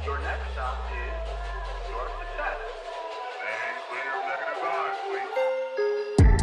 Your next stop is your success. And clear negative odds, please.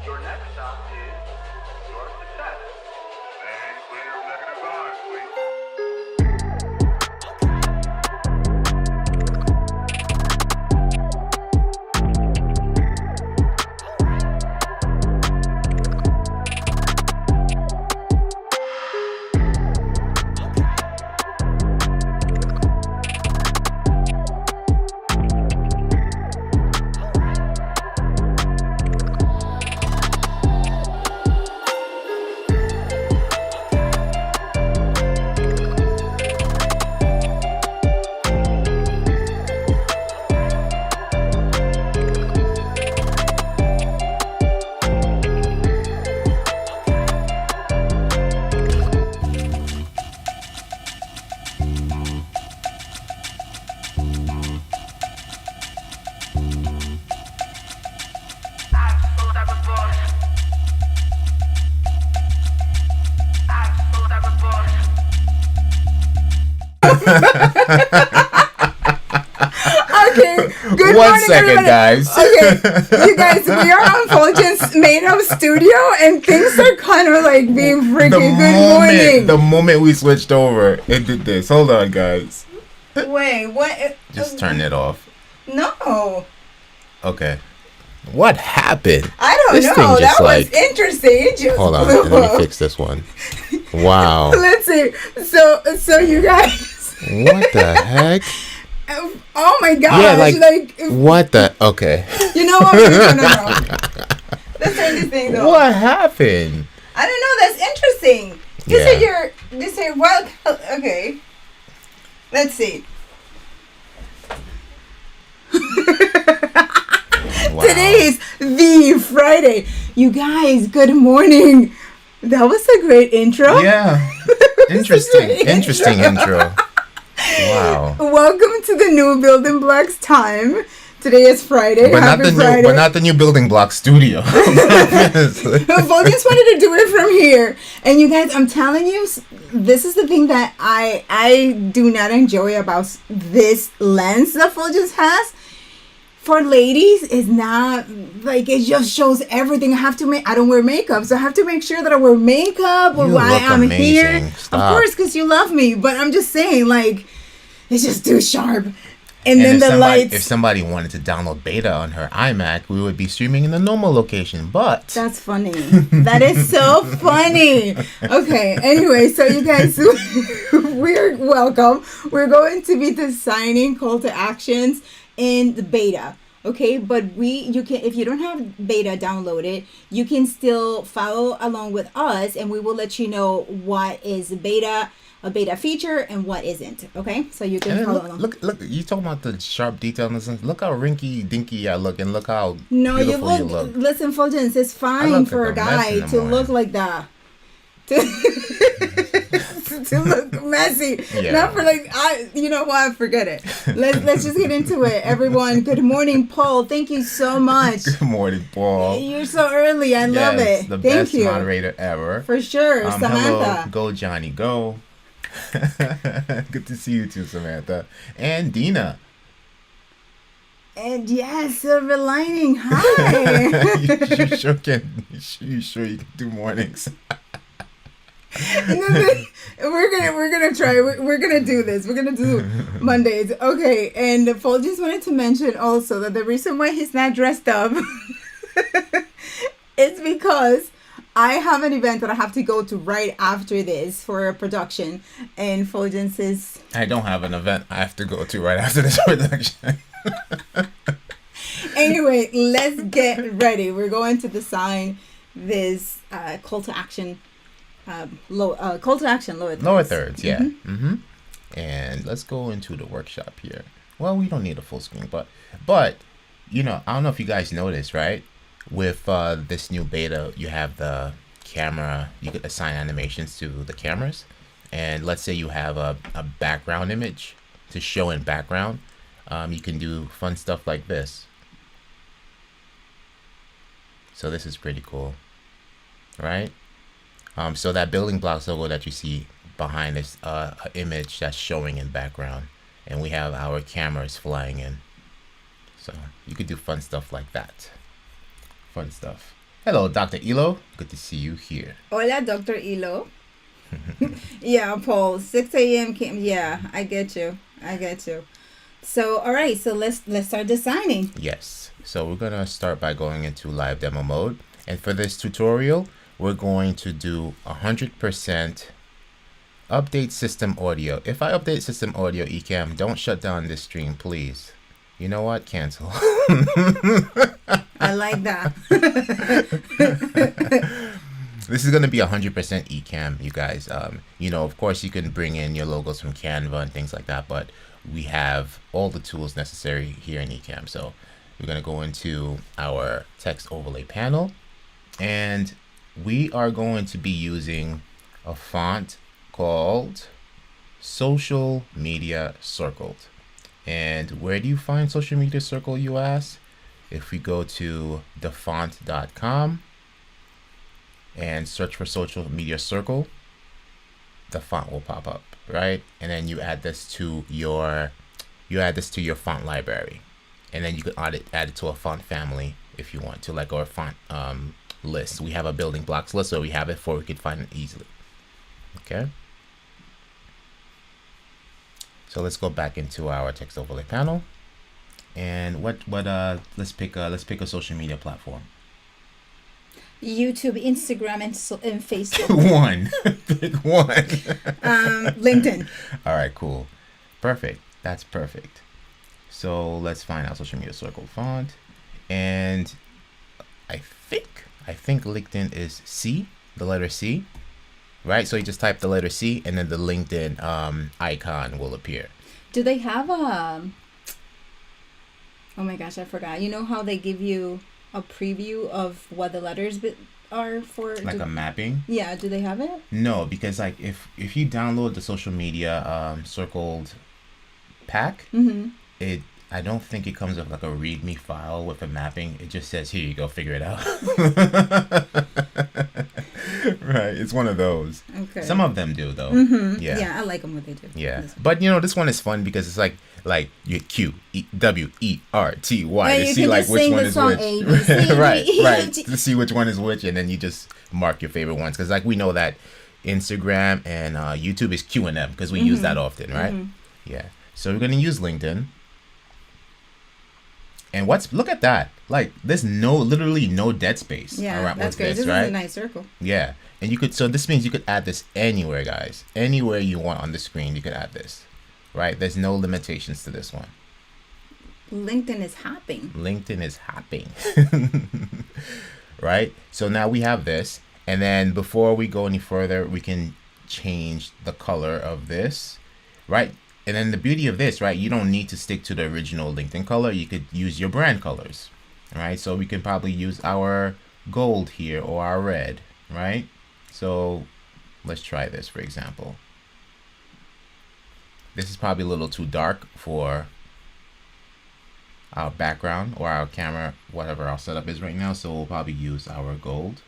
Your next stop is your success. And clear negative odds, please. Okay, good One morning, second, everybody. guys. Okay, you guys, we are on Fuljens made up studio, and things are kind of like being freaking good morning. The moment we switched over, it did this. Hold on, guys. Wait, what? Just turn it off. No. Okay. What happened? I don't This know. thing just That like- was interesting. It just Hold on. blew Let me up. fix this one. Wow. Let's see. So you guys. What the heck? Oh my gosh! Yeah, like what the? Okay. You know what? No. Let's turn this thing though. What happened? I don't know. That's interesting. You said you're. This is well. Okay. Let's see. Wow. Today is the Friday. You guys, good morning. That was a great intro. Yeah. Interesting intro. Wow. Welcome to the new Building Blocks time. Today is Friday. But Happy not the Friday. new, but not the new Building Blocks studio. Fuljens wanted to do it from here, and you guys, I'm telling you, this is the thing that I do not enjoy about this lens that Fuljens has. For ladies, it's not like it just shows everything. I don't wear makeup, so I have to make sure that I wear makeup or why I'm amazing. here. Stop. Of course, because you love me, but I'm just saying, like, it's just too sharp. And then the lights. If somebody wanted to download beta on her iMac, we would be streaming in the normal location. But that's funny. That is so funny. Okay. Anyway, so you guys, we're welcome. We're going to be designing call to actions in the beta. Okay, but you can, if you don't have beta downloaded, you can still follow along with us, and we will let you know what is a beta feature and what isn't. Okay, so you can follow along. Look! You talking about the sharp detail in this? Look how rinky dinky I look, and look how no, beautiful you look. Listen, Fuljens, it's fine for a guy to look like that. To look messy. Yeah. Not for like you know what, forget it. Let's just get into it. Everyone, good morning, Paul. Thank you so much. Good morning, Paul. You're so early. I love it. The Thank best you. moderator ever. For sure. Samantha. Hello, go Johnny, go. Good to see you too, Samantha. And Dina. And yes, Silver Lining. Hi. you sure you can do mornings. We're gonna try. We're gonna do this. We're gonna do Mondays. Okay. And Paul just wanted to mention also that the reason why he's not dressed up is because I have an event that I have to go to right after this for a production, and Fuljens is. I don't have an event I have to go to right after this production. Anyway, let's get ready. We're going to design this call to action. Call to action lower thirds. Yeah. Mm-hmm. And let's go into the workshop here. Well, we don't need a full screen, but you know, I don't know if you guys noticed, right? With this new beta, you have the camera. You could assign animations to the cameras, and let's say you have a background image to show in background. You can do fun stuff like this. So this is pretty cool, right? So that building blocks logo that you see behind this image that's showing in background, and we have our cameras flying in. So you could do fun stuff like that. Fun stuff. Hello, Dr. Elo. Good to see you here. Hola, Dr. Elo. Yeah, Paul. 6 a.m. came. Yeah, I get you. So, all right. So let's start designing. Yes. So we're gonna start by going into live demo mode, and for this tutorial, we're going to do 100% update system audio. If I update system audio, Ecamm, don't shut down this stream, please. You know what? Cancel. I like that. This is going to be 100% Ecamm, you guys. You know, of course, you can bring in your logos from Canva and things like that, but we have all the tools necessary here in Ecamm. So we're going to go into our text overlay panel, and we are going to be using a font called Social Media Circled. And where do you find Social Media Circle, you ask? If we go to thefont.com and search for Social Media Circle, the font will pop up, right? And then you add this to your font library, and then you can add it to a font family if you want to, like our font list. We have a building blocks list, so we have it for we could find it easily. Okay. So let's go back into our text overlay panel, and let's pick a social media platform. YouTube, Instagram, and Facebook. One. Pick one. LinkedIn. All right, cool. Perfect. That's perfect. So let's find our social media circle font, and I think LinkedIn is C, the letter C, right? So you just type the letter C, and then the LinkedIn icon will appear. Do they have Oh my gosh, I forgot. You know how they give you a preview of what the letters are for? Like a mapping? Yeah, do they have it? No, because like if you download the social media circled pack, it I don't think it comes with like a README file with a mapping. It just says, here you go, figure it out. Right, it's one of those. Okay. Some of them do though. Yeah, I like them what they do. Yeah, but you know, this one is fun because it's like you QWERTY Yeah, to you see can like just which sing one the is song which. A, B, C, right, D, E, right. F, G. To see which one is which, and then you just mark your favorite ones because like we know that Instagram and YouTube is Q and M because we use that often, right? Yeah. So we're gonna use LinkedIn. And look at that. Like there's literally no dead space. Yeah, around that's with great. This right? is a nice circle. Yeah. And so this means you could add this anywhere, guys. Anywhere you want on the screen, you could add this. Right? There's no limitations to this one. LinkedIn is hopping. LinkedIn is hopping. Right? So now we have this. And then before we go any further, we can change the color of this. Right? And then the beauty of this, right? You don't need to stick to the original LinkedIn color. You could use your brand colors. Right? So we can probably use our gold here or our red. Right? So let's try this, for example. This is probably a little too dark for our background or our camera, whatever our setup is right now. So we'll probably use our gold.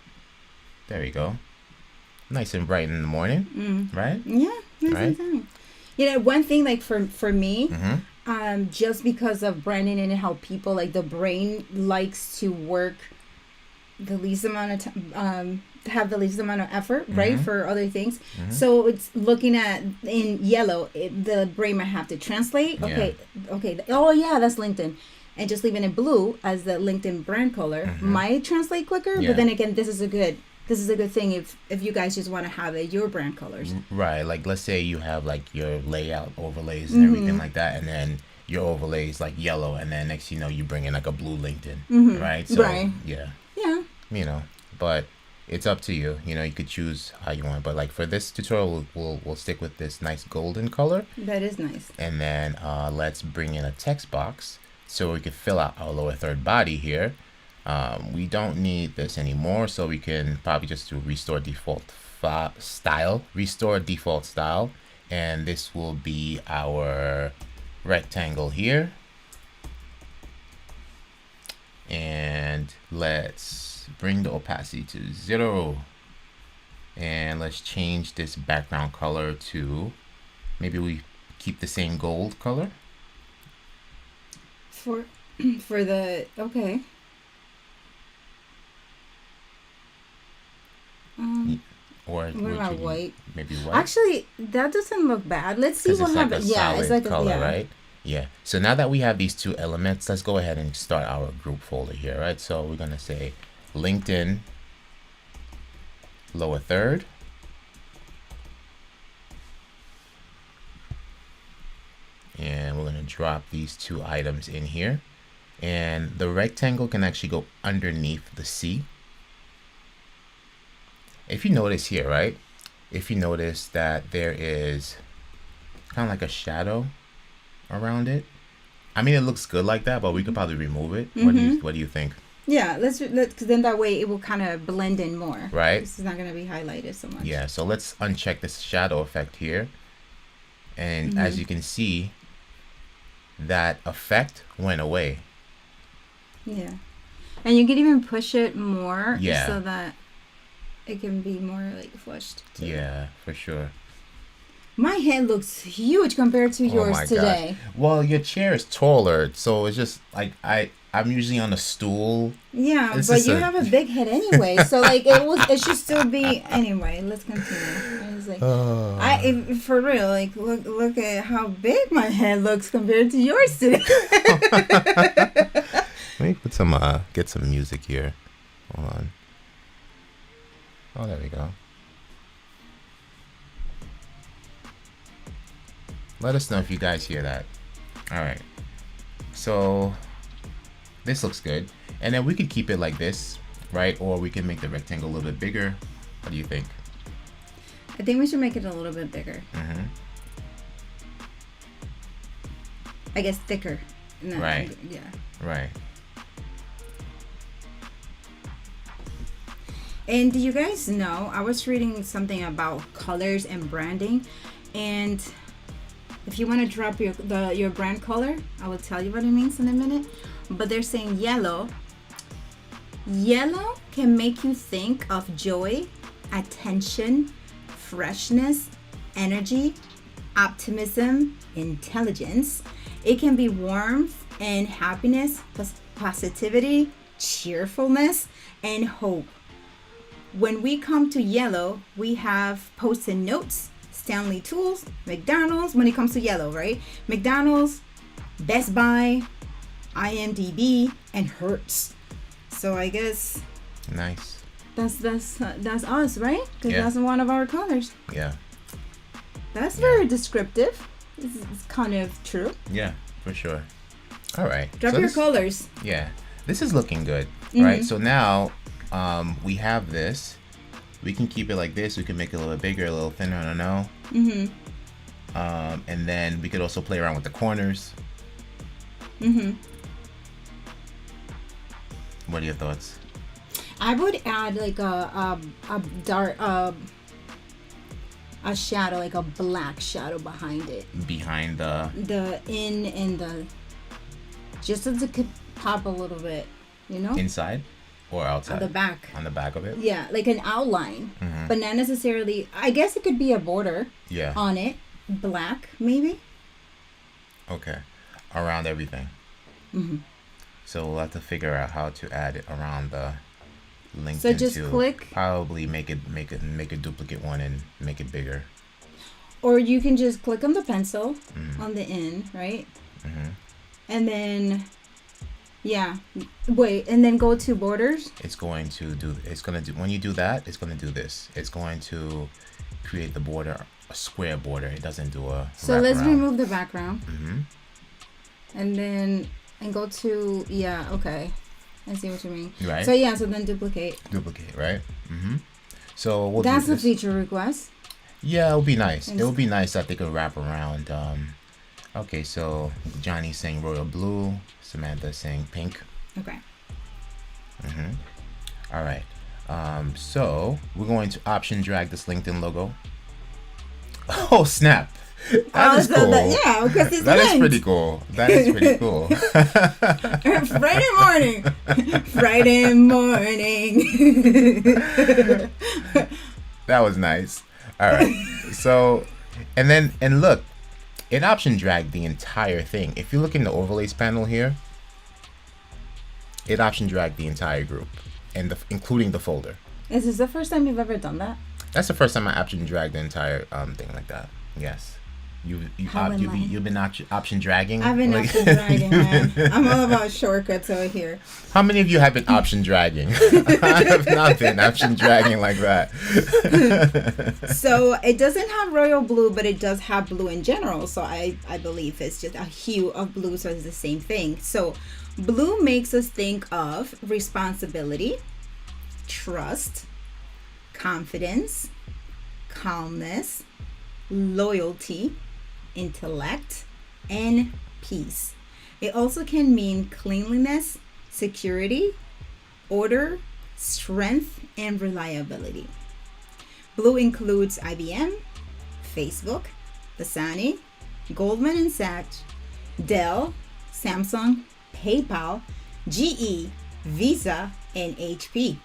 There you go. Nice and bright in the morning, right? Yeah, nice Right? and sunny. You know, one thing like for me, just because of branding and how people like the brain likes to work the least amount of time, have the least amount of effort, right, for other things. So it's looking at in yellow, the brain might have to translate. Okay, oh yeah, that's LinkedIn, and just leaving it blue as the LinkedIn brand color might translate quicker. Yeah. But then again, this is a good thing if you guys just want to have it your brand colors. Right. Like let's say you have like your layout overlays and everything like that, and then your overlays like yellow, and then next you know you bring in like a blue LinkedIn, right? So Right. yeah, Yeah. but it's up to you. You could choose how you want. But like for this tutorial, we'll stick with this nice golden color, That is nice. and then let's bring in a text box so we can fill out our lower third body here. We don't need this anymore, so we can probably just do restore default style, and this will be our rectangle here. And let's bring the opacity to 0, and let's change this background color to, maybe we keep the same gold color For the okay. or What would about you- white? maybe white. Actually, that doesn't look bad. Let's see 'Cause what it's like a happens. Yeah, it's solid like a color, yeah. right? Yeah. So now that we have these two elements, let's go ahead and start our group folder here, right? So we're gonna say LinkedIn lower third. And we're gonna drop these two items in here. And the rectangle can actually go underneath the C. If you notice here, right? If you notice that there is kind of like a shadow around it. I mean, it looks good like that, but we could probably remove it. What do you think? Yeah, let's because then that way it will kind of blend in more. Right. This is not gonna be highlighted so much. Yeah. So let's uncheck this shadow effect here, and as you can see, that effect went away. Yeah, and you can even push it more. Yeah. So that it can be more like flushed. Too. Yeah, for sure. My head looks huge compared to yours my today. gosh. Well, your chair is taller, so it's just like I'm usually on a stool. Yeah, It's but just you a- have a big head anyway, so like it should still be anyway. Let's continue. I was like, for real, like look at how big my head looks compared to yours today. Let me put some get some music here. Hold on. Oh, there we go. Let us know if you guys hear that. All right. So this looks good. And then we could keep it like this, right? Or we can make the rectangle a little bit bigger. What do you think? I think we should make it a little bit bigger. I guess thicker. No, Right. Yeah. Right. And do you guys know, I was reading something about colors and branding, and if you want to drop your brand color, I will tell you what it means in a minute. But they're saying yellow. Yellow can make you think of joy, attention, freshness, energy, optimism, intelligence. It can be warmth and happiness, positivity, cheerfulness, and hope. When we come to yellow, we have Post-it notes, Stanley Tools, McDonald's. When it comes to yellow, right? McDonald's, Best Buy, IMDb, and Hertz. So I guess Nice. that's us, right? Because Yeah. that's one of our colors. Yeah. That's very descriptive. It's kind of true. Yeah, for sure. All right. Drop So your this- colors. Yeah, this is looking good, Mm-hmm. right? So now we have this. We can keep it like this. We can make it a little bigger, a little thinner. I don't know. And then we could also play around with the corners. What are your thoughts? I would add like a dark a shadow, like a black shadow behind it. Behind the The in and the just so it could pop a little bit, you know, inside or outside? on the back. On the back of it? Yeah, like an outline, but not necessarily. I guess it could be a border Yeah. on it, black maybe. Okay. Around everything. So we'll have to figure out how to add it around the LinkedIn. So just too. click- Probably make a duplicate one and make it bigger. Or you can just click on the pencil on the in, right? And then, yeah, wait, and then go to borders. It's going to do. When you do that, it's going to do this. It's going to create the border, a square border. It doesn't do a. So let's wraparound. remove the background. And then, and go to, yeah, okay. I see what you mean. Right. So yeah, so then duplicate. Duplicate, right? So we'll That's do a this. feature request. Yeah, it would be nice. And It would be nice that they could wrap around. Okay, so Johnny's saying royal blue. Samantha's saying pink. Okay. All right. So we're going to option drag this LinkedIn logo. Oh snap! That is so cool. yeah, because it's That is linked. pretty cool. That is pretty cool. Friday morning. Friday morning. That was nice. All right. So, and look, it option dragged the entire thing. If you look in the overlays panel here, it option dragged the entire group, and including the folder. Is this the first time you've ever done that? That's the first time I option dragged the entire thing like that. Yes. You've been option dragging. I've been option dragging, man. I'm all about shortcuts over here. How many of you have been option dragging? I have not been option dragging like that. So it doesn't have royal blue, but it does have blue in general. So I believe it's just a hue of blue, so it's the same thing. So blue makes us think of responsibility, trust, confidence, calmness, loyalty, intellect, and peace. It also can mean cleanliness, security, order, strength, and reliability. Blue includes IBM, Facebook, Dasani, Goldman & Sachs, Dell, Samsung, PayPal, GE, Visa, and HP.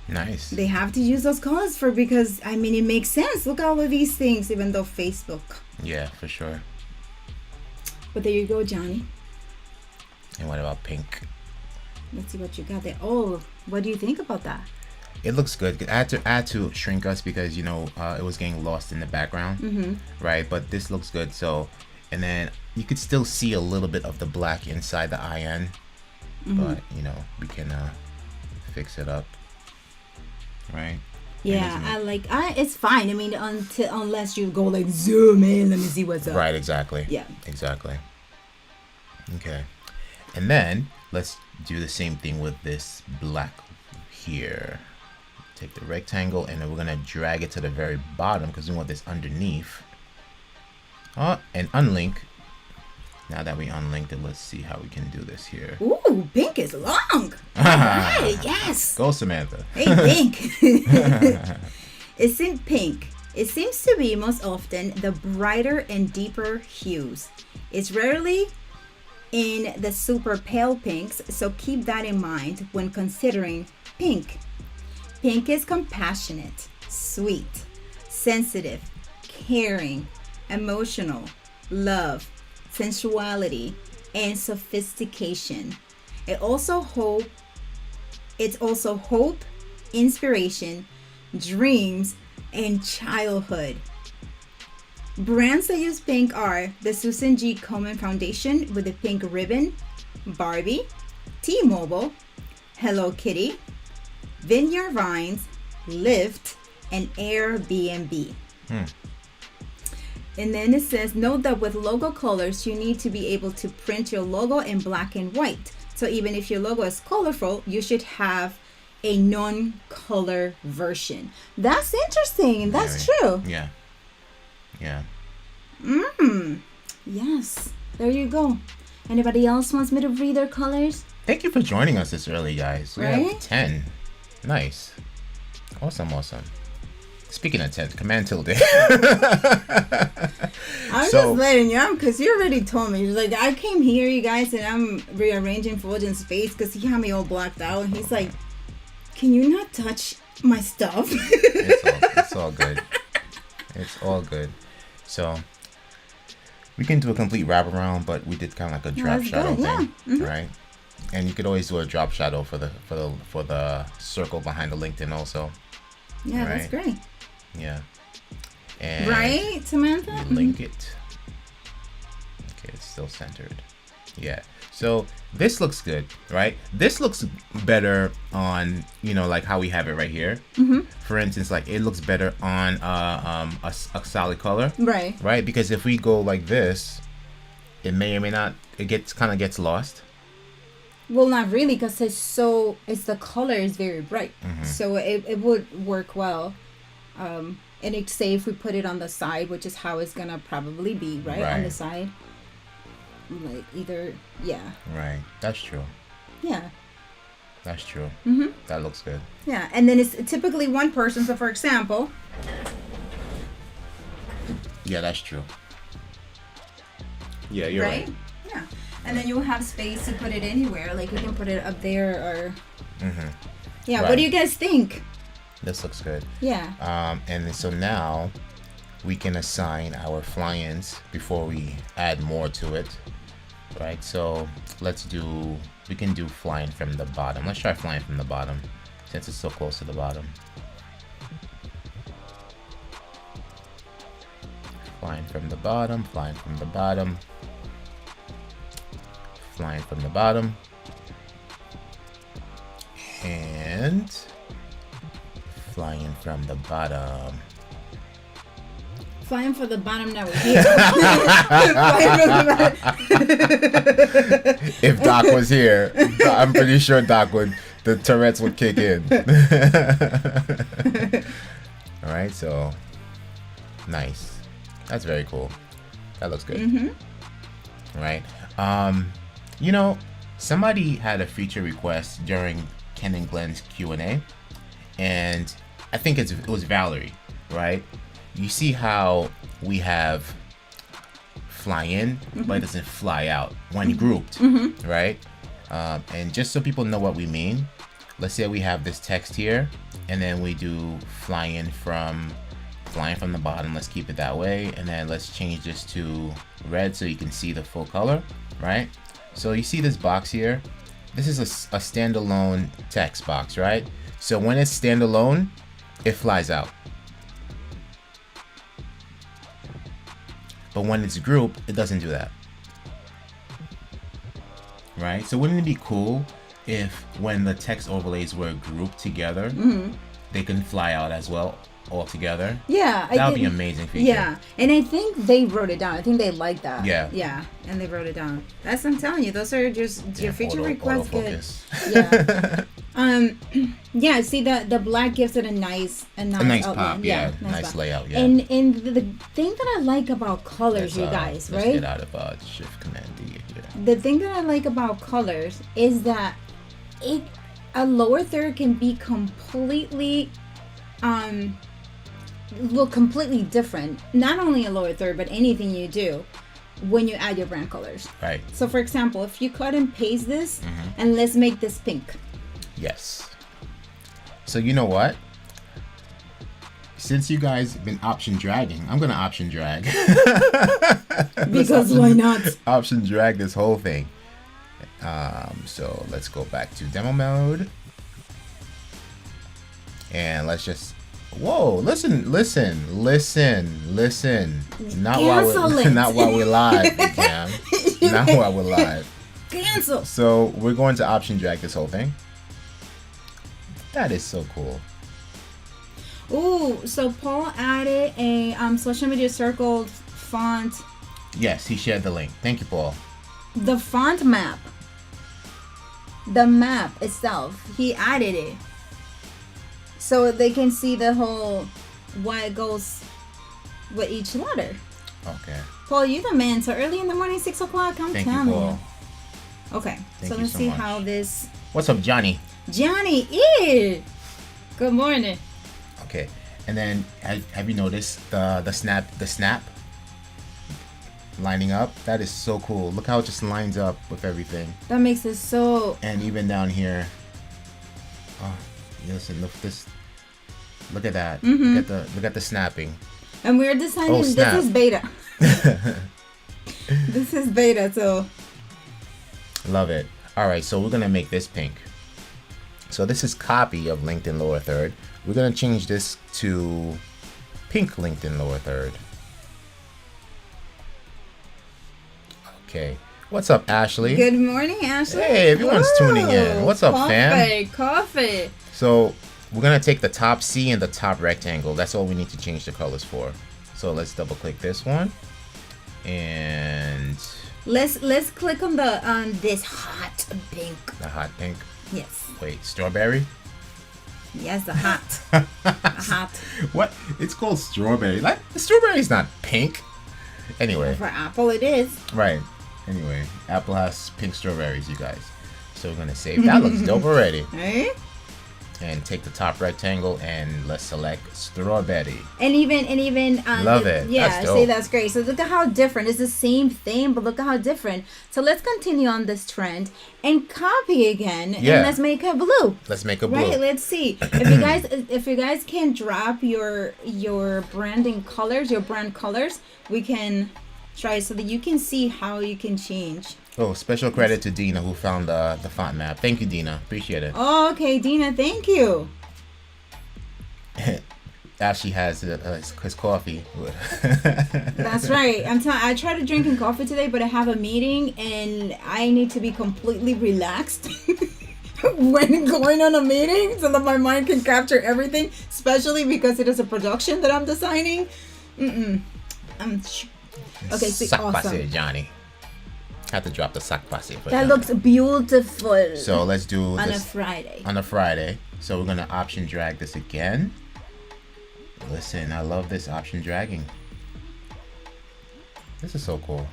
Nice. They have to use those colors because I mean it makes sense. Look at all of these things, even though Facebook. Yeah, for sure. But there you go, Johnny. And what about pink? Let's see what you got there. Oh, what do you think about that? It looks good. I had to shrink us because it was getting lost in the background, right? But this looks good. So, and then you could still see a little bit of the black inside the IN, but we can fix it up, right? Yeah, it's fine. I mean, unless you go like zoom in, let me see what's up. Right, exactly. Yeah. Exactly. Okay. And then let's do the same thing with this black here. Take the rectangle and then we're going to drag it to the very bottom because we want this underneath. And unlink. Now that we unlinked it, let's see how we can do this here. Ooh, pink is long. Right, yes. Go, Samantha. Hey, pink. It's in pink. It seems to be most often the brighter and deeper hues. It's rarely in the super pale pinks, so keep that in mind when considering pink. Pink is compassionate, sweet, sensitive, caring, emotional, love, sensuality, and sophistication. It's also hope, inspiration, dreams, and childhood. Brands that use pink are the Susan G. Komen Foundation with the pink ribbon, Barbie, T-Mobile, Hello Kitty, Vineyard Vines, Lyft, and Airbnb. And then it says, note that with logo colors, you need to be able to print your logo in black and white. So even if your logo is colorful, you should have a non-color version. That's interesting. That's true. Yeah. Yeah. Yes. There you go. Anybody else wants me to read their colors? Thank you for joining us this early, guys. We Right? have 10. Nice. Awesome. Speaking of 10, Command tilde. I'm just letting you know because you already told me. You're like, I came here, you guys, and I'm rearranging Fuljens' face because he had me all blacked out. And he's like, can you not touch my stuff? It's all good. It's all good. So we can do a complete wraparound, but we did kind of like a drop shadow thing, right? And you could always do a drop shadow for the circle behind the LinkedIn also. Yeah, right? that's great. Yeah. And right, Samantha? you link it. Okay, it's still centered. Yeah. So this looks good, right? This looks better on, like how we have it right here. For instance, like it looks better on a solid color. Right. Right? Because if we go like this, it may or may not, it kind of gets lost. Well, not really, because it's the color is very bright. So it would work well. And it's say if we put it on the side, which is how it's going to probably be, right? On the side. Like either, yeah. Right. That's true. Yeah. That's true. That looks good. Yeah. And then it's typically one person. So for example. Yeah, that's true. Yeah, you're right. Yeah. And then you'll have space to put it anywhere. Like you can put it up there or. Yeah. Right. What do you guys think? This looks good. Yeah. And so now we can assign our fly-ins before we add more to it. Right. So we can do flying from the bottom. Let's try flying from the bottom since it's so close to the bottom. Flying from the bottom, flying from the bottom. Flying from the bottom, and flying from the bottom. Flying for the bottom now we're here. If Doc was here, I'm pretty sure the Tourette's would kick in. All right, so nice. That's very cool. That looks good. Right. Somebody had a feature request during Ken and Glenn's Q&A, and I think it was Valerie, right? You see how we have fly in, but it doesn't fly out when grouped, right? And just so people know what we mean, let's say we have this text here, and then we do flying from the bottom. Let's keep it that way, and then let's change this to red so you can see the full color, right? So you see this box here. This is a standalone text box, right? So when it's standalone, it flies out. But when it's grouped, it doesn't do that. Right? So wouldn't it be cool if when the text overlays were grouped together, they can fly out as well all together? Yeah. That would be an amazing feature. Yeah. And I think they wrote it down. I think they like that. Yeah. Yeah. And they wrote it down. That's what I'm telling you. Those are just your feature requests. Good. Autofocus. Yeah. Yeah, see the black gives it a nice nice outline. pop, yeah, nice pop. layout, yeah. And the thing that I like about colors, you guys, let's right? get out of Shift Command D here. The thing that I like about colors is that a lower third can be completely look completely different. Not only a lower third, but anything you do when you add your brand colors. Right. So for example, if you cut and paste this, and let's make this pink. Yes. So you know what? Since you guys have been option dragging, I'm gonna option drag. Because why not? Option drag this whole thing. So let's go back to demo mode. And let's just listen. Not while we're live, Ecamm. Not while we're live. Cancel. So we're going to option drag this whole thing. That is so cool. Ooh, so Paul added a social media circled font. Yes, he shared the link. Thank you, Paul. The font map. The map itself. He added it. So they can see the whole what goes with each letter. Okay. Paul, you're the man. So early in the morning, 6 o'clock, I'm Thank you, telling Paul. you. Okay. Thank So you let's so see much. how this What's up, Johnny? Johnny Good morning. Okay. And then have you noticed the snap lining up? That is so cool. Look how it just lines up with everything. That makes it so. And even down here. Oh, listen, look this. Look at that. Look at the snapping. And we're designing. Oh, snap. This is beta. This is beta, so. Love it. All right, so we're gonna make this pink. So this is copy of LinkedIn lower third. We're gonna change this to pink LinkedIn lower third. Okay. What's up, Ashley? Good morning, Ashley. Hey, everyone's tuning in. What's up, fam? Coffee. So we're gonna take the top C and the top rectangle. That's all we need to change the colors for. So let's double click this one. And Let's click on this hot pink. the hot pink. Yes. Wait, strawberry? Yes, the hot. The hot. What? It's called strawberry. Like, the strawberry is not pink. Anyway, For Apple, it is. right. Anyway, Apple has pink strawberries, you guys. So we're gonna save. That looks dope already. Right? And take the top rectangle and let's select strawberry. And even Love it. Yeah, That's see, dope. that's great. So look at how different. It's the same thing, but look at how different. So let's continue on this trend and copy again. Yeah. And let's make a blue. Let's make a blue. Right, let's see. If you guys can drop your branding colors, your brand colors, we can try so that you can see how you can change. Oh, special credit to Dina who found the font map. Thank you, Dina. Appreciate it. Oh, okay, Dina, thank you. Ashley has his coffee. That's right. I tried to drinking coffee today, but I have a meeting and I need to be completely relaxed when going on a meeting so that my mind can capture everything, especially because it is a production that I'm designing. Okay, see, Sac awesome. passe, Johnny. Have to drop the sac passe for That Johnny. looks beautiful. So let's do on this a Friday. on a Friday. So we're gonna option drag this again. Listen, I love this option dragging. This is so cool.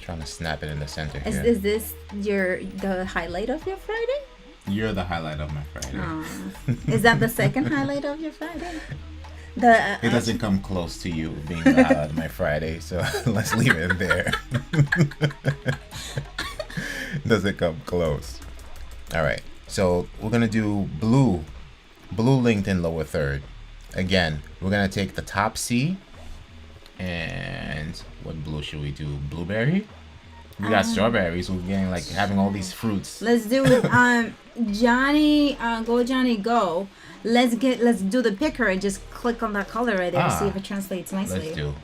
Trying to snap it in the center here. Is this the highlight of your Friday? You're the highlight of my Friday. Is that the second highlight of your Friday? It doesn't come close to you being the highlight of my Friday, so let's leave it there. Doesn't come close. All right, so we're gonna do blue LinkedIn lower third. Again, we're gonna take the top C, and what blue should we do? Blueberry. We got strawberries. We're getting like having all these fruits. Let's do Johnny, go Johnny, go. Let's do the picker and just click on that color right there and see if it translates nicely. Let's do.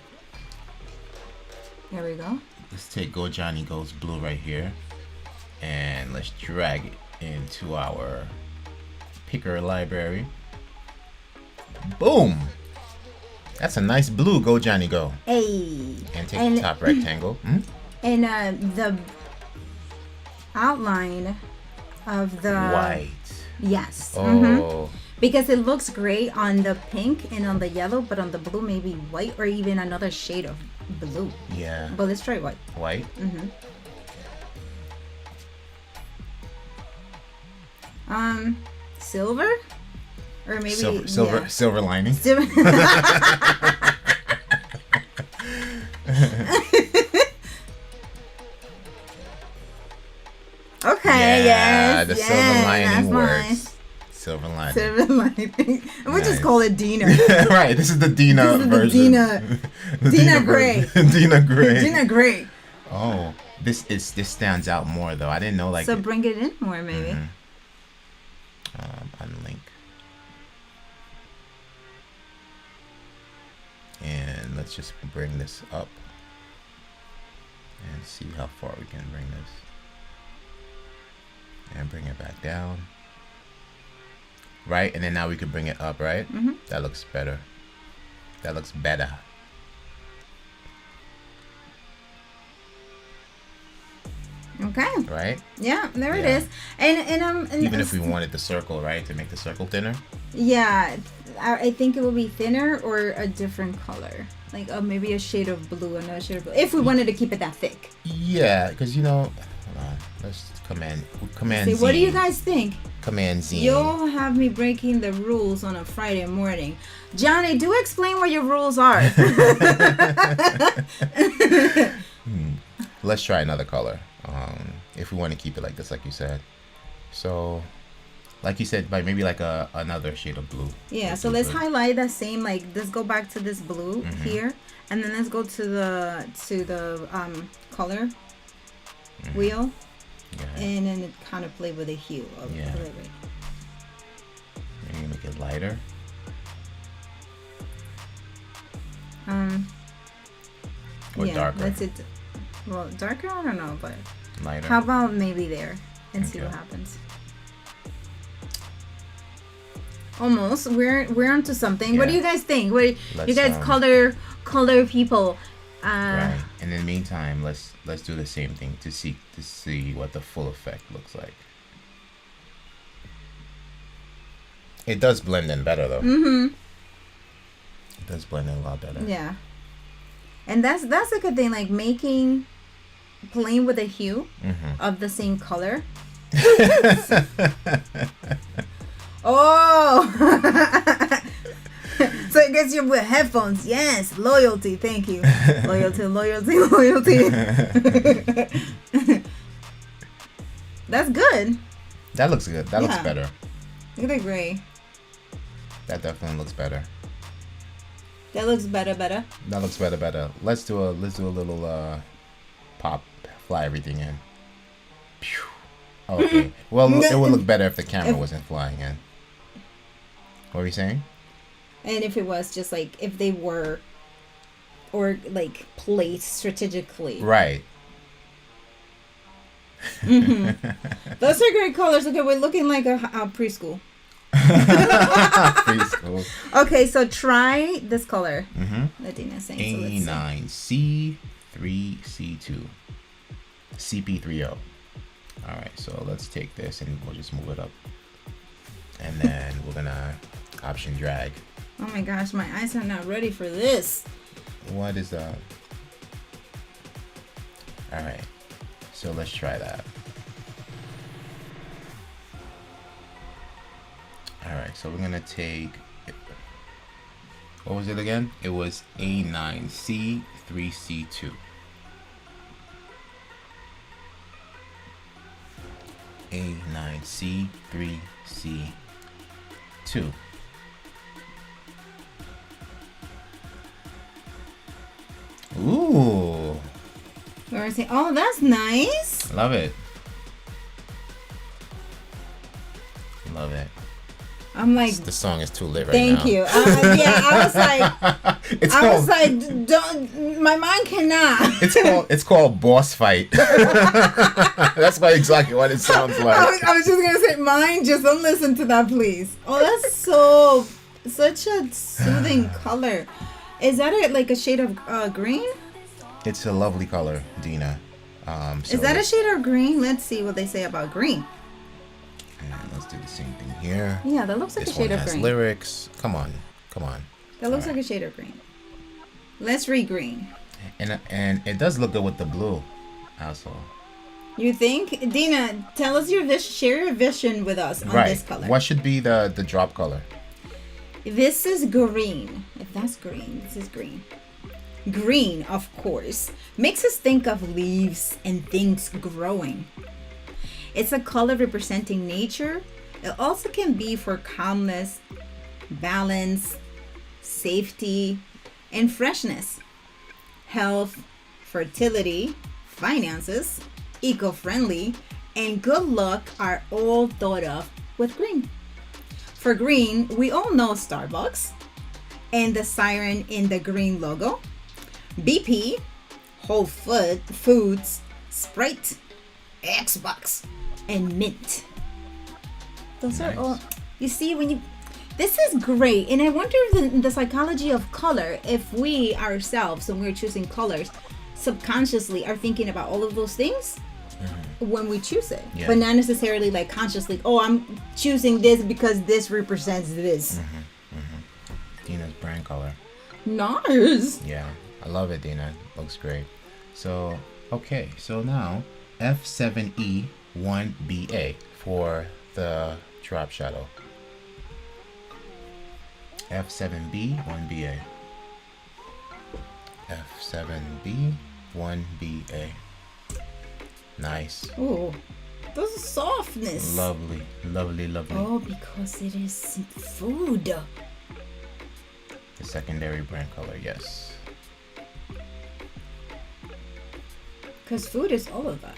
There we go. Let's take Go Johnny Go's blue right here, and let's drag it into our picker library. Boom! That's a nice blue. Go Johnny Go. Hey. And take the top rectangle. And the outline of the White. Yes. Oh. Because it looks great on the pink and on the yellow, but on the blue maybe white or even another shade of blue. Yeah. But let's try white. White. Silver, or maybe Silver lining. Silver. Okay. Yeah, yes. the yes, silver lining that's works. nice. Silver lining. Silver lining. And we just Nice. call it Dina. Right. This is the Dina This is the version. Dina- The Dina Gray. version. Dina Gray. Dina great. Oh, this stands out more though. I didn't know like. So bring it in more maybe. Unlink. And let's just bring this up and see how far we can bring this. And bring it back down. Right, and then now we can bring it up, right? That looks better. That looks better. Okay. Right? Yeah, there it Yeah. is. And Even if we wanted the circle, right? To make the circle thinner. yeah, I think it will be thinner or a different color. Like maybe a shade of blue, another shade of blue. If we wanted to keep it that thick. Yeah, because hold on. Let's command See, Z. what do you guys think? Command Z. You'll have me breaking the rules on a Friday morning. Johnny, do explain what your rules are. Let's try another color. If we want to keep it like this, like you said. So, like you said, maybe like another shade of blue. Yeah, so let's highlight that same, like, let's go back to this blue here, and then let's go to the color wheel, and then kind of play with the hue of Yeah. a little bit. Maybe make it lighter. Or Yeah, darker. that's it. Well, darker, I don't know, but Lighter. how about maybe there and see Okay. what happens. Almost, we're onto something. What do Yeah. you guys think? What you Let's, guys color people? Right. And in the meantime, let's do the same thing to see what the full effect looks like. It does blend in better though. It does blend in a lot better. Yeah, and that's a good thing. Like playing with the hue of the same color. Oh, so it gets you with headphones. Yes, loyalty. Thank you. Loyalty. That's good. That looks good. That looks Yeah. better. Look at the gray. That definitely looks better. That looks better. That looks better. Let's do a little pop, fly everything in. Phew. Okay. Well, it would look better if the camera wasn't flying in. What were you saying? And if it was just like if they were, or like placed strategically. Right. Those are great colors. Okay, we're looking like a preschool. Preschool. Okay, so try this color. Latina's saying. So let's see. A9C3C2 CP30. All right, so let's take this and we'll just move it up, and then we're gonna option drag. Oh my gosh, my eyes are not ready for this. What is that? All right, so let's try that. All right, so we're gonna take, what was it again? It was A9C3C2. A9C3C2. Ooh, We're saying, oh, that's nice. love it. Love it. I'm like, The song is too lit right now. thank you. Yeah, I was like, don't. My mind cannot. It's called Boss Fight. That's exactly what it sounds like. I was just gonna say, mine. Just don't listen to that, please. Oh, that's such a soothing color. Is that like a shade of green? It's a lovely color, Dina. Is that a shade of green? Let's see what they say about green. And let's do the same thing here. Yeah, that looks like This a shade one of has green. lyrics. Come on. That looks like a shade of green. Let's read green. And it does look good with the blue also. You think? Dina, tell us your vision. Share your vision with us on this color. What should be the drop color? This is green. If that's green, this is green. Green, of course, makes us think of leaves and things growing. It's a color representing nature. It also can be for calmness, balance, safety, and freshness. Health, fertility, finances, eco-friendly, and good luck are all thought of with green. For green, we all know Starbucks and the siren in the green logo, BP, Whole Foods, Sprite, Xbox, and Mint. Those Nice. are all. You see, this is great, and I wonder if the psychology of color, if we ourselves, when we're choosing colors, subconsciously are thinking about all of those things when we choose it, Yeah. but not necessarily like consciously. Oh, I'm choosing this because this represents this. Dina's brand color. Nice. Yeah, I love it, Dina. Looks great. So, okay, so now F7E 1BA for the drop shadow. F7B 1BA. F7B 1BA. Nice. Oh, those softness. Lovely. Oh, because it is food. The secondary brand color, yes. Because food is all of that.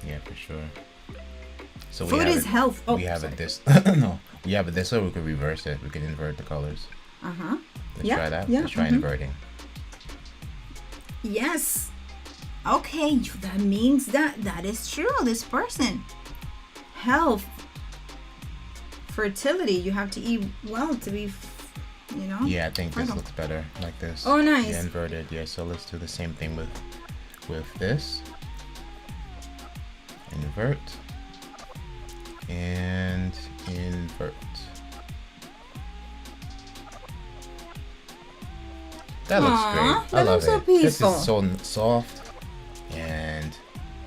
Yeah, for sure. So Food is health. Oh, we have sorry. it this. No, we have it this way. We could reverse it. We could invert the colors. Uh-huh. Let's Yeah, try that. yeah, Let's try mhm. inverting. Yes. Okay, that means that is true. This person. Health. Fertility. You have to eat well to be, Yeah, I think this fertile. looks better like this. Oh, nice. Yeah, inverted. Yeah, so let's do the same thing with this. Invert. And invert. That looks Aw, great. that I love looks so it. This peaceful. is so soft. And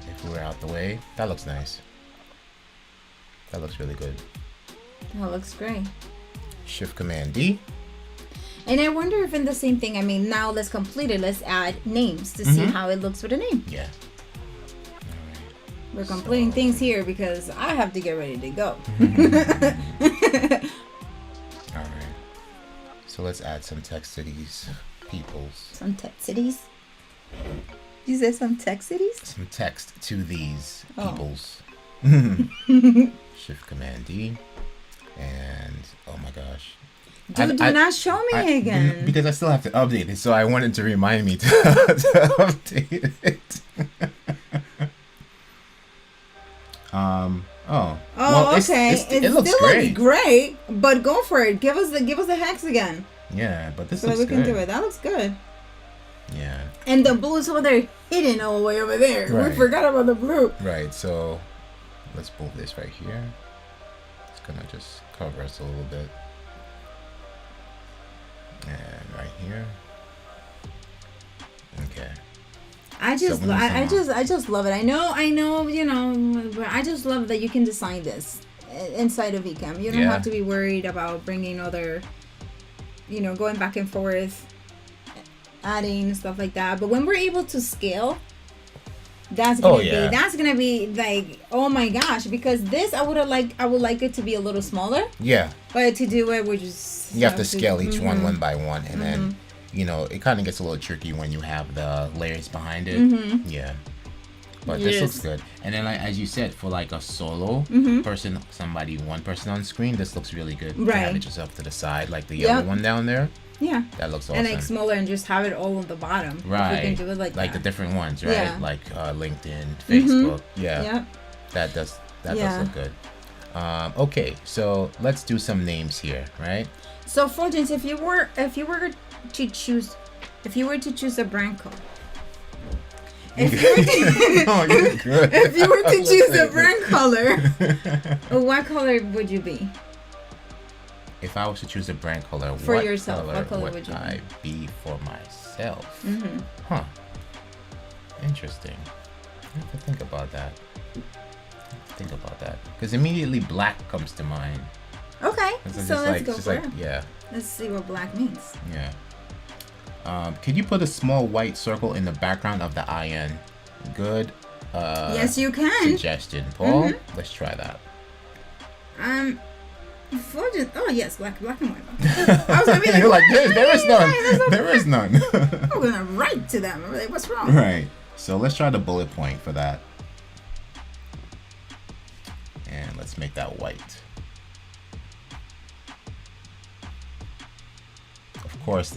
if we're out the way, that looks nice. That looks really good. That looks great. Shift Command D. And I wonder if in the same thing, I mean, now let's complete it. Let's add names to see how it looks with a name. Yeah. We're completing things here because I have to get ready to go. All right. So let's add some text to these peoples. Some cities. You said some cities? Some text to these Oh. peoples. Shift Command D. And oh my gosh. Dude, do not show me again. Because I still have to update it, so I wanted to remind me to update it. Oh, well, okay. it looks still great. looks great, but go for it. Give us the hex again, Yeah, but this so that looks we can good. do it. That looks good. Yeah. And the blue is over there, hidden all the way over there. Right. We forgot about the blue. Right, so let's move this right here. It's gonna just cover us a little bit. And right here. Okay. I just, So we need I just love it. I know, but I just love that you can design this inside of Ecamm. You don't Yeah. have to be worried about bringing other, going back and forth, adding stuff like that. But when we're able to scale, that's gonna be like, oh my gosh, because this I would like it to be a little smaller, Yeah. but to do it, we just You have to scale each one by one, and then it kind of gets a little tricky when you have the layers behind it. Yeah. But this looks good. And then, like as you said, for like a solo person, one person on screen, this looks really good. To have Right. it just up to the side, like the yellow one down there. Yeah. That looks awesome. And like smaller and just have it all on the bottom. Right. If we can do it like that. the different ones, right? Yeah. Like LinkedIn, Facebook. Yeah. Yep. That does Yeah. look good. Okay, so let's do some names here, right? So Fuljens, if you were to choose a brand color, If you, Oh, you're good. if you were to choose a brand color, what color would you be? If I was to choose a brand color, For yourself, what color would you I be for myself? Mm-hmm. Huh. Interesting. I have to think about that. Because immediately black comes to mind. Okay, It's so let's go just for it. yeah. Let's see what black means. Yeah. Could you put a small white circle in the background of the IN? Good. Yes, you can. Suggestion, Paul. Mm-hmm. Let's try that. Oh yes, black and white. I was gonna be like, You're like, there is none. there's no There is none. I'm gonna write to them. I'm like, what's wrong? Right. So let's try the bullet point for that. And let's make that white. Of course,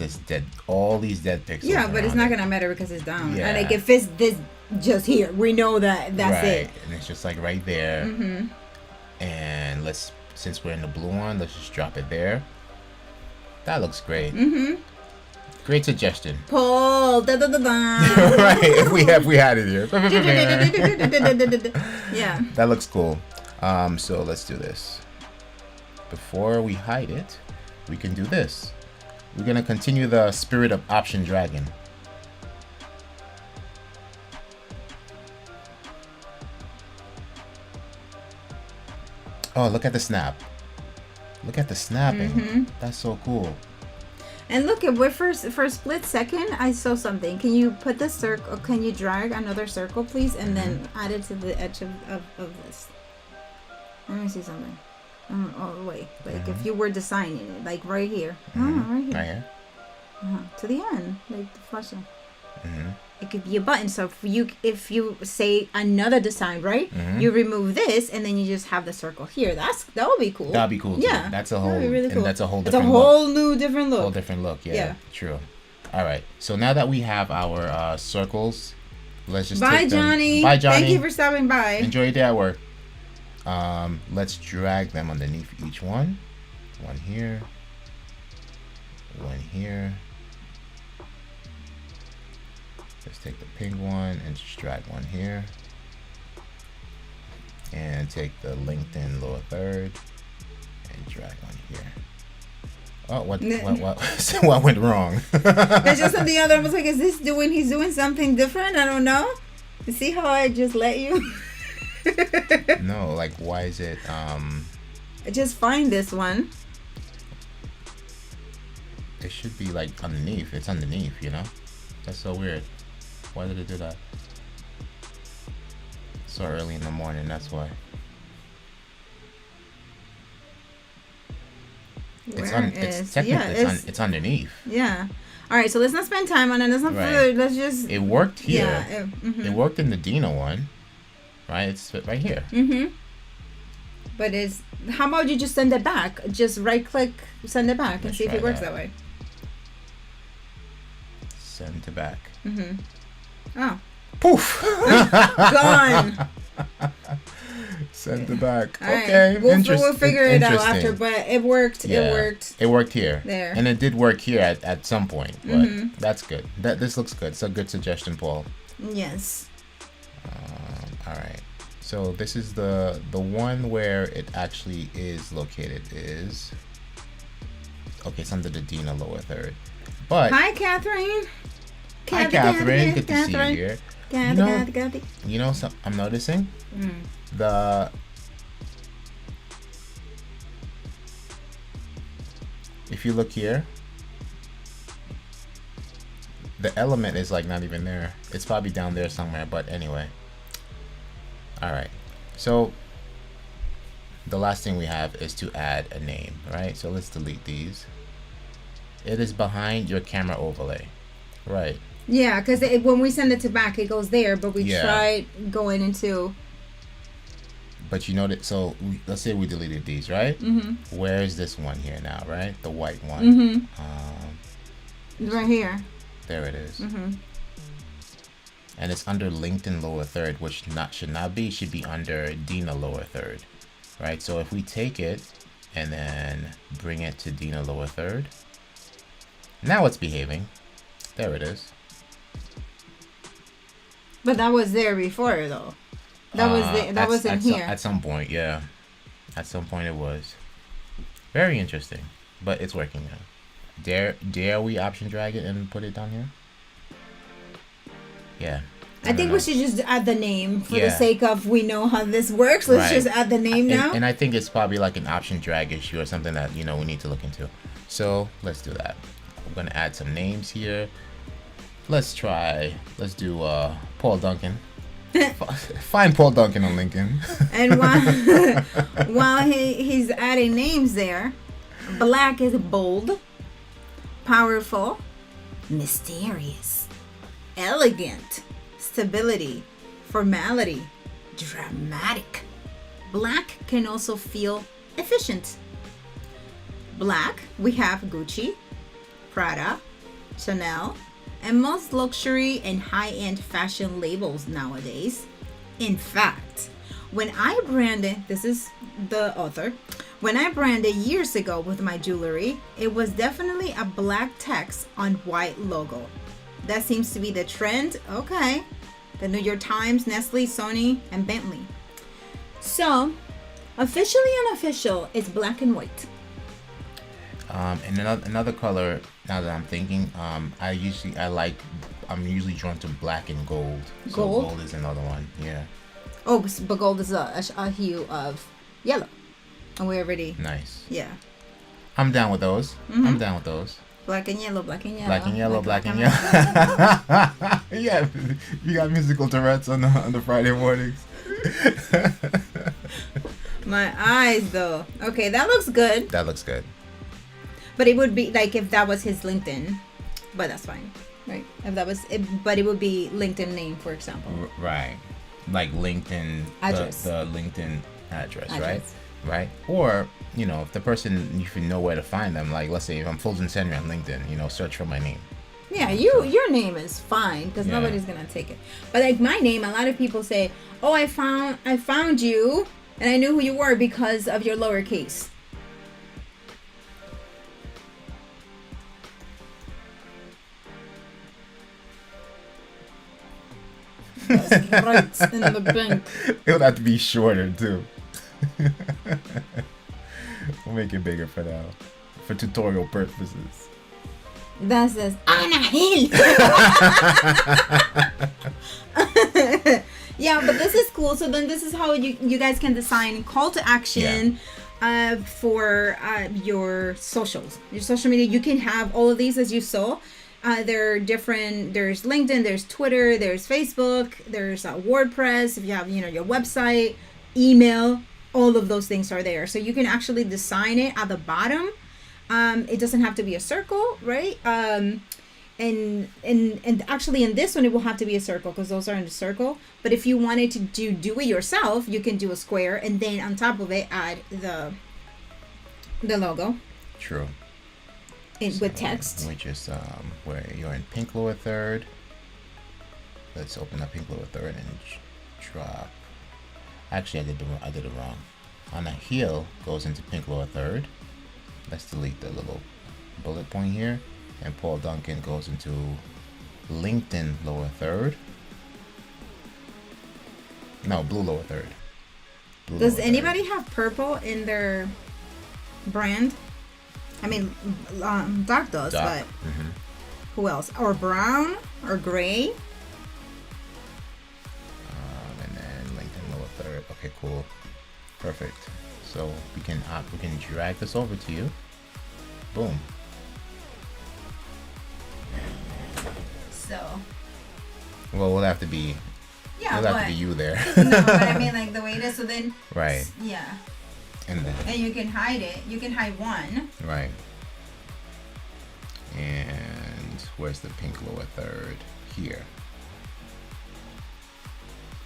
all these dead pixels. Yeah, but it's around not it. gonna matter because it's down. Yeah. And like if it's this just here, we know that that's right. it. And it's just like right there. Mm-hmm. And since we're in the blue one, let's just drop it there. That looks great. Mm-hmm. Great suggestion. Paul, da da da da. Right, if we had it here. Yeah. That looks cool. So let's do this. Before we hide it, we can do this. We're gonna continue the spirit of Option Dragon. Oh, look at the snap. Look at the snapping. Mm-hmm. That's so cool. And look, we're for a split second, I saw something. Can you put the circle? Can you drag another circle, please, and then add it to the edge of this? Let me see something. Oh wait, like if you were designing it, like right here, right here, Right here. To the end, like the flashing. Mm-hmm. It could be a button. So if you say another design, right? Mm-hmm. You remove this, and then you just have the circle here. That would be cool. That'd be cool. Yeah, Too. That's a whole. that'd be really cool. And that's a whole. It's a Different whole look. new different look. Whole different look. Yeah. Yeah. True. All right. So now that we have our circles, let's just Bye, take them. Johnny. Bye, Johnny. Thank you for stopping by. Enjoy your day at work. Let's drag them underneath each one. One here. One here. Let's take the pink one and just drag one here. And take the LinkedIn lower third and drag one here. Oh, what what went wrong? That's just something other. I was like, he's doing something different? I don't know. You see how I just let you? No, like why is it I just find this one. it should be like underneath. It's underneath, you know? That's so weird. Why did it do that? So early in the morning, that's why. It's it's underneath. Yeah. All right, so let's not spend time on it. Let's not. Right. Let's just. It worked here. Yeah. It worked in the Dina one, right? It's right here. Mhm. But how about you just send it back? Just right click, send it back, and Let's see if try it works that. that way. Send to back. Mhm. Oh. Poof. Gone. Send to back. All right. Okay. We'll figure it out Interesting. after, but it worked. Yeah. It worked. It worked here. There. And it did work here at some point. But that's good. This looks good. It's a good suggestion, Paul. Yes. All right. So this is the one where it actually is located is. Okay, it's under the Dina lower third. But Hi, Catherine. hi, Catherine. Good to see you here. Kathy. You know, I'm noticing the. If you look here, the element is like not even there. It's probably down there somewhere, but anyway. All right. So the last thing we have is to add a name, right? So let's delete these. It is behind your camera overlay, right? Yeah, because when we send it to back, it goes there, but we Yeah. tried going into. But you know that, so let's say we deleted these, right? Mm-hmm. Where is this one here now, right? The white one. Mm-hmm. Right here. There it is. Mm-hmm. And it's under LinkedIn lower third, which should not be. It should be under Dina lower third, right? So if we take it and then bring it to Dina lower third, now it's behaving. There it is. But that was there before, though. That was in here. At some point, yeah. At some point it was. Very interesting. But it's working now. Dare we option drag it and put it down here? Yeah. I think we should just add the name for the sake of we know how this works. Let's just add the name now. And I think it's probably like an option drag issue or something that, we need to look into. So let's do that. I'm going to add some names here. Let's do Paul Duncan. Find Paul Duncan on LinkedIn. And while he's adding names there, black is bold, powerful, mysterious, elegant, stability, formality, dramatic. Black can also feel efficient. Black, we have Gucci, Prada, Chanel, and most luxury and high-end fashion labels nowadays. In fact, when I branded, this is the author, when I branded years ago with my jewelry, it was definitely a black text on white logo. That seems to be the trend. Okay. The New York Times, Nestle, Sony, and Bentley. So, officially unofficial is black and white. And another color, now that I'm thinking, I'm usually drawn to black and gold. Gold? So gold is another one, yeah. Oh, but gold is a hue of yellow. And we already... Nice. Yeah. I'm down with those. Mm-hmm. I'm down with those. Black and yellow, black and yellow. Black and yellow, black and yellow. Yeah, you got musical Tourette's on the Friday mornings. My eyes, though. Okay, that looks good. That looks good. But it would be like if that was his LinkedIn. But that's fine. Right? If that was it, but it would be LinkedIn name, for example. Right. Like LinkedIn address. The LinkedIn address, right? Right. Or, if the person, if you know where to find them, like let's say if I'm Fuljens Henry on LinkedIn, search for my name. Yeah, your name is fine because nobody's gonna take it. But like my name, a lot of people say, "Oh, I found you, and I knew who you were because of your lowercase." That's right in the bank. It would have to be shorter too. We'll make it bigger for now, for tutorial purposes. That says Ana Hill. Yeah, but this is cool. So then this is how you guys can design call to action for your socials, your social media. You can have all of these as you saw. They're different. There's LinkedIn, there's Twitter, there's Facebook, there's WordPress. If you have, your website, email, all of those things are there. So you can actually design it at the bottom. It doesn't have to be a circle, right? And actually in this one, it will have to be a circle because those are in the circle. But if you wanted to do it yourself, you can do a square and then on top of it, add the logo. True. With text, which is where you're in pink lower third. Let's open up pink lower third and drop. Actually, I did it wrong. On a heel goes into pink lower third. Let's delete the little bullet point here, and Paul Duncan goes into LinkedIn lower third. No, blue lower third. Does anybody have purple in their brand? I mean, Doc does, but who else? Or brown or gray? And then LinkedIn lower third. Okay, cool, perfect. So we can drag this over to you. Boom. So. Well, we'll have to be. Yeah, it'll have to be you there. No, but I mean, like the way it is. So then. Right. Yeah. And you can hide it. You can hide one. Right. And where's the pink lower third? Here.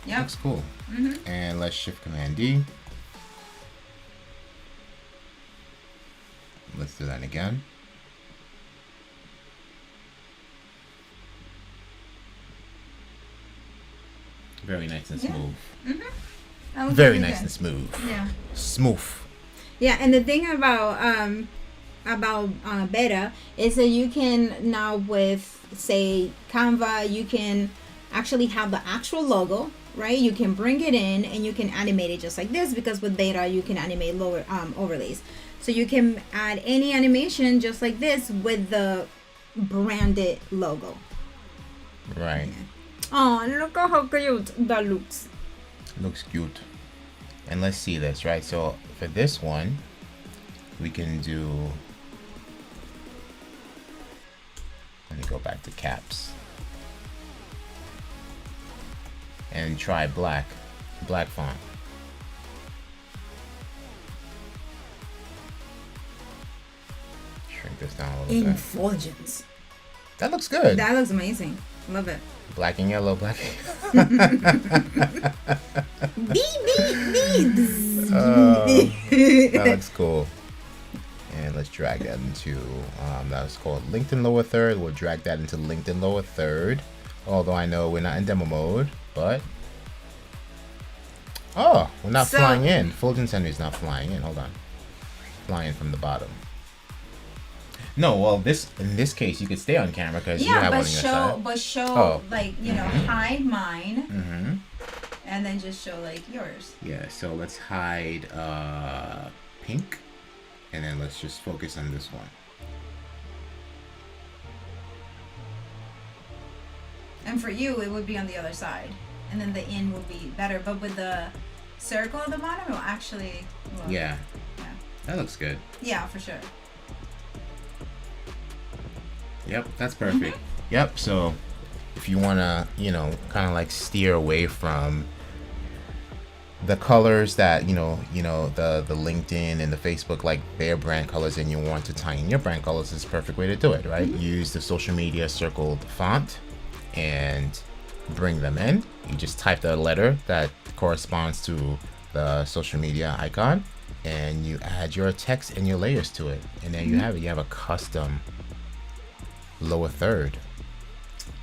Yep. Looks cool. Mm-hmm. And let's Shift Command D. Let's do that again. Very nice and smooth. Mm-hmm. Very nice and smooth. Yeah. Smooth. Yeah, and the thing about beta is that you can now with say Canva, you can actually have the actual logo, right? You can bring it in and you can animate it just like this, because with beta you can animate lower overlays. So you can add any animation just like this with the branded logo. Right. Oh, look at how cute that looks. Looks cute. And let's see this, right? So for this one, we can do, let me go back to caps and try black font. Shrink this down a little bit. Fuljens. That looks good. That looks amazing. Love it. Black and yellow, black. That looks cool. And let's drag that into, that was called LinkedIn lower third. We'll drag that into LinkedIn lower third. Although I know we're not in demo mode, but. Oh, we're not flying in. Fuljens Henry's not flying in. Hold on. Flying from the bottom. No, well, in this case, you could stay on camera because you have one on your side. But show like, you know, hide mine, and then just show like yours. Yeah, so let's hide pink, and then let's just focus on this one. And for you, it would be on the other side, and then the in would be better. But with the circle at the bottom, it will actually. Well, yeah, that looks good. Yeah, for sure. Yep, that's perfect. Yep, so if you want to, you know, kind of like steer away from the colors that, you know, the LinkedIn and the Facebook, like their brand colors, and you want to tie in your brand colors, is a perfect way to do it, right? Use the social media circled font and bring them in. You just type the letter that corresponds to the social media icon, and you add your text and your layers to it, and then you have it. You have a custom lower third.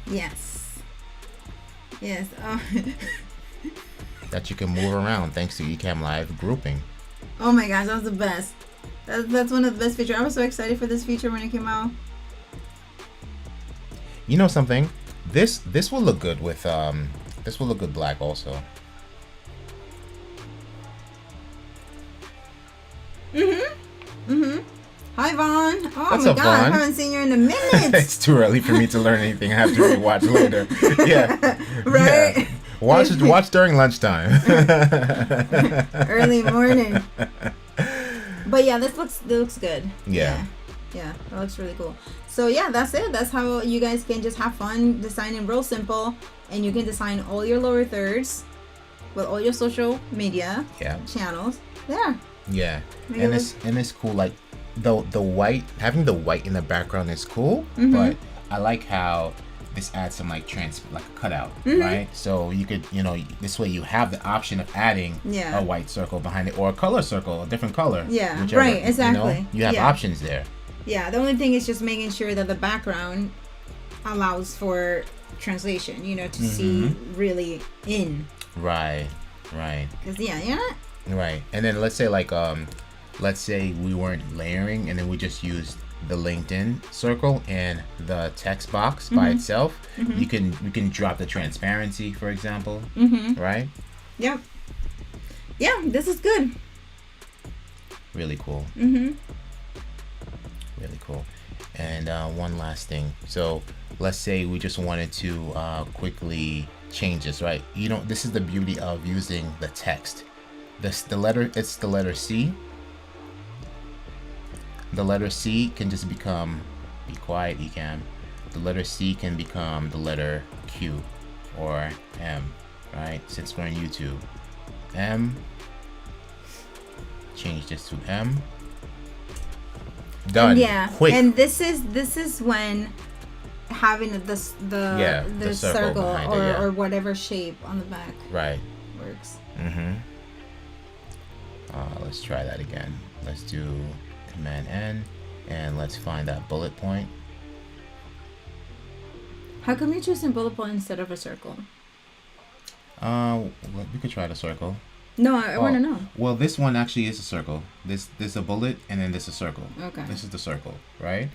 Yes. Oh. That you can move around thanks to Ecamm Live grouping. Oh my gosh, that was the best. That's one of the best features. I was so excited for this feature when it came out. You know something? This will look good with this will look good black also. Hi Vaughn. Oh What's my up, god, Vaughn? I haven't seen you in a minute. It's too early for me to learn anything. I have to rewatch later. Yeah. Right? Yeah. Watch during lunchtime. Early morning. But yeah, this looks good. Yeah. Yeah, that looks really cool. So yeah, that's it. That's how you guys can just have fun designing real simple, and you can design all your lower thirds with all your social media channels. There. Yeah. And it's cool, like the white, having the white in the background is cool, but I like how this adds some like a cutout, right? So you could, you know, this way you have the option of adding a white circle behind it, or a color circle, a different color. Yeah, whichever, right, exactly. You know? You have options there. Yeah, the only thing is just making sure that the background allows for translation, you know, to see really in. Right. Because Right. And then let's say like let's say we weren't layering, and then we just used the LinkedIn circle and the text box by itself. We can drop the transparency, for example. Right? Yep. Yeah, this is good. Really cool. Really cool. And one last thing. So let's say we just wanted to quickly change this, right? You know, this is the beauty of using the text. It's the letter C. The letter C can just become, be quiet, Ecamm. The letter C can become the letter Q or M, right? Since we're on YouTube. M. Change this to M. Done. Yeah. Quick. And this is when having the circle or whatever shape on the back works. Let's try that again. Let's do Command N, and let's find that bullet point. How come you're choosing bullet point instead of a circle? We could try the circle. No, I want to know. Well, this one actually is a circle. There's a bullet, and then there's a circle. Okay. This is the circle, right?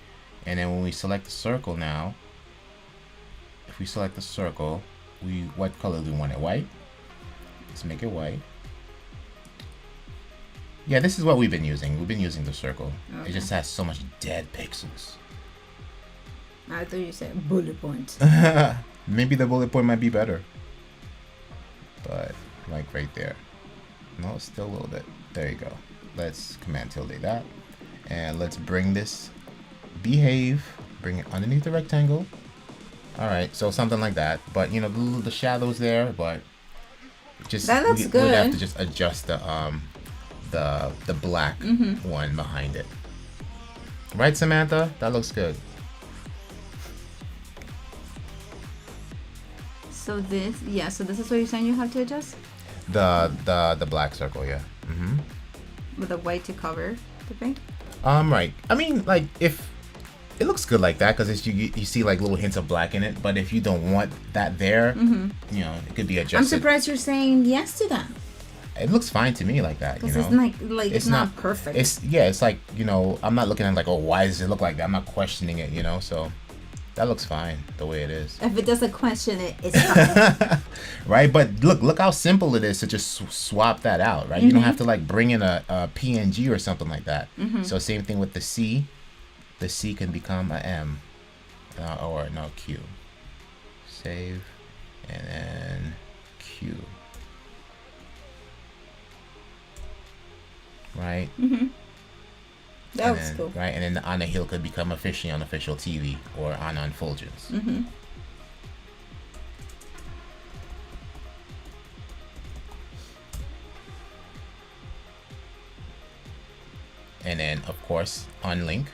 And then when we select the circle now, if we select the circle, what color do we want it? White. Let's make it white. Yeah, this is what we've been using. We've been using the circle. Okay. It just has so much dead pixels. I thought you said bullet point. Maybe the bullet point might be better. But like right there. No, still a little bit. There you go. Let's command tilde that. And let's bring this behave. Bring it underneath the rectangle. Alright, so something like that. But you know, the shadows there, but just that looks good. We'd have to just adjust the black one behind it. Right, Samantha? That looks good. So this, yeah. So this is what you're saying you have to adjust The black circle, yeah. with the white to cover the thing. Right. I mean, like if it looks good like that because you see like little hints of black in it, but if you don't want that there, you know, it could be adjusted. I'm surprised you're saying yes to that. It looks fine to me like that. You Because know, it's like it's not perfect. It's like, you know, I'm not looking at like, oh, why does it look like that? I'm not questioning it, you know. So that looks fine the way it is. If it doesn't question it, it's fine. Right, but look how simple it is to just swap that out, right? You don't have to like bring in a PNG or something like that. So same thing with the C. The C can become a M, or no, Q. Save, and then Q. Right? That was then, cool. Right, and then the Ana Hill could become officially unofficial TV or Ana and Fuljens. And then, of course, unlink.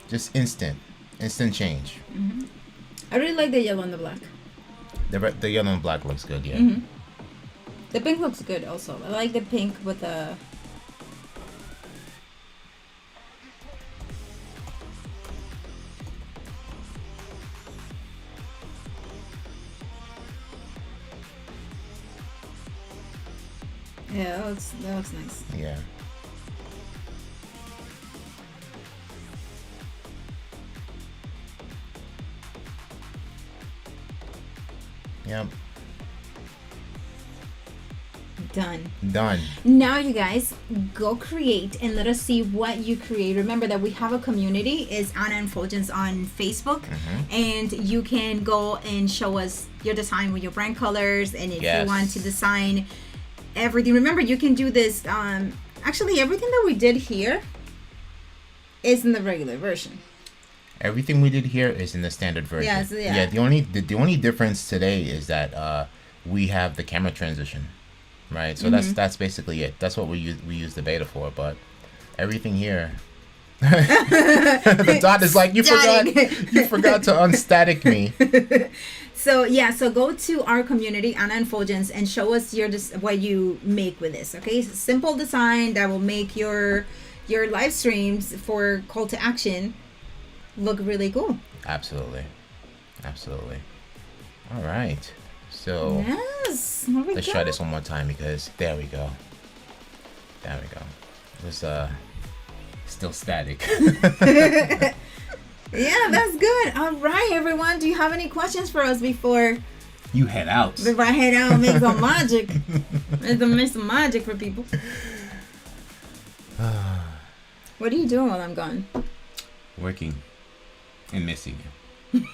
Just instant change. I really like the yellow and the black. The yellow and black looks good, yeah. The pink looks good also. I like the pink with the... Yeah, that looks nice. Yeah. Yep. Done. Now you guys go create and let us see what you create. Remember that we have a community. It's Ana and Fuljens on Facebook, and you can go and show us your design with your brand colors, and if you want to design everything. Remember, you can do this. Actually, everything that we did here is in the regular version. Everything we did here is in the standard version. Yes, yeah. Yeah. The only difference today is that we have the camera transition, right? So that's basically it. That's what we use the beta for. But everything here, the dot is like you forgot to unstatic me. So yeah, so go to our community, Ana and Fuljens, and show us what you make with this. Okay, simple design that will make your live streams for call to action look really cool. Absolutely. All right, so yes, let's try this one more time because there we go. It was still static. Yeah, that's good. All right, everyone. Do you have any questions for us before you head out? Before I head out and make some magic. Make some magic for people. What are you doing while I'm gone? Working and missing you.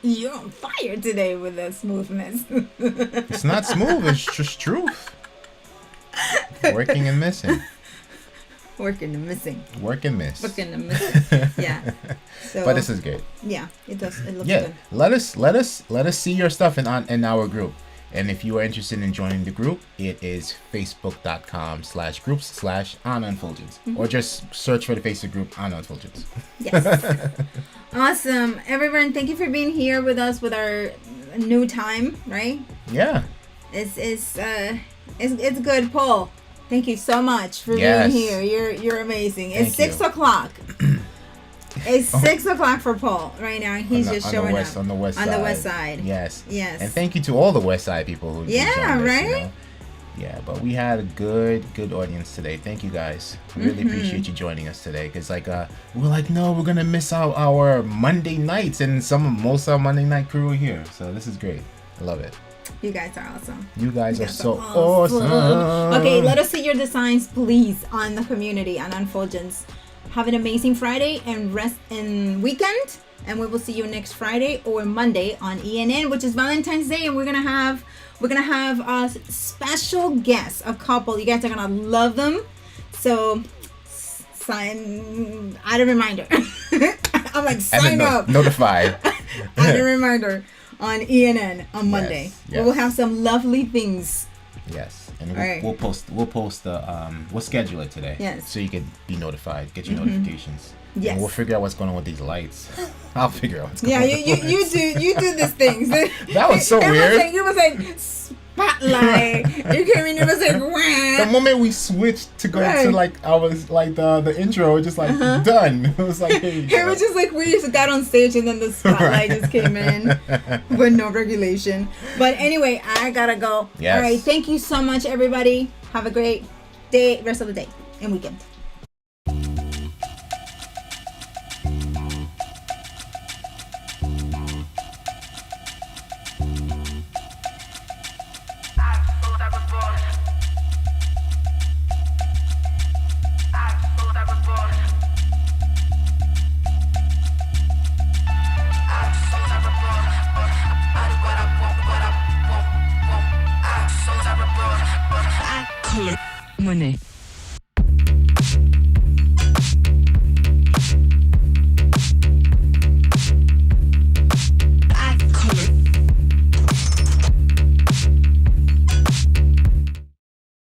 You're on fire today with that smoothness. It's not smooth, it's just truth. Working and missing. Working and missing. Work and miss. Working and missing. Yeah. So, but this is good. Yeah, it does. It looks good. Let us see your stuff in our group. And if you are interested in joining the group, it is facebook.com/groups/Ana and Fuljens. Or just search for the Facebook group Ana and Fuljens. Yes. Awesome. Everyone, thank you for being here with us with our new time, right? Yeah. It's good, Paul. Thank you so much for being here. You're amazing. It's 6 o'clock. It's 6 o'clock for Paul right now. He's just showing up on the west side. On the west side. Yes. Yes. And thank you to all the west side people who joined us, right? you know. Yeah, but we had a good audience today. Thank you guys. Really appreciate you joining us today. Cause like we're like, no, we're gonna miss out our Monday nights, and most of our Monday night crew are here. So this is great. I love it. You guys are awesome. You guys are so awesome. Okay, let us see your designs, please, on the community Ana and Fuljens. Have an amazing Friday and rest and weekend, and we will see you next Friday or Monday on ENN, which is Valentine's Day, and we're gonna have a special guest, a couple. You guys are gonna love them. So add a reminder. I'm like, sign up. Notify. Add a reminder on ENN on Monday. Yes. We will have some lovely things. Yes, and we'll post the we'll schedule it today. Yes. So you can be notified, get your notifications. Yes. And we'll figure out what's going on with these lights. I'll figure out what's going Yeah, on. you do these things. That was so weird. It was like spotlight. You came in, it was like The wah. moment we switched to go to like the intro, it just like done. It was like, hey, It was just like we just got on stage and then the spotlight just came in with no regulation. But anyway, I gotta go. Yes. All right, thank you so much, everybody. Have a great day, rest of the day and weekend. Money.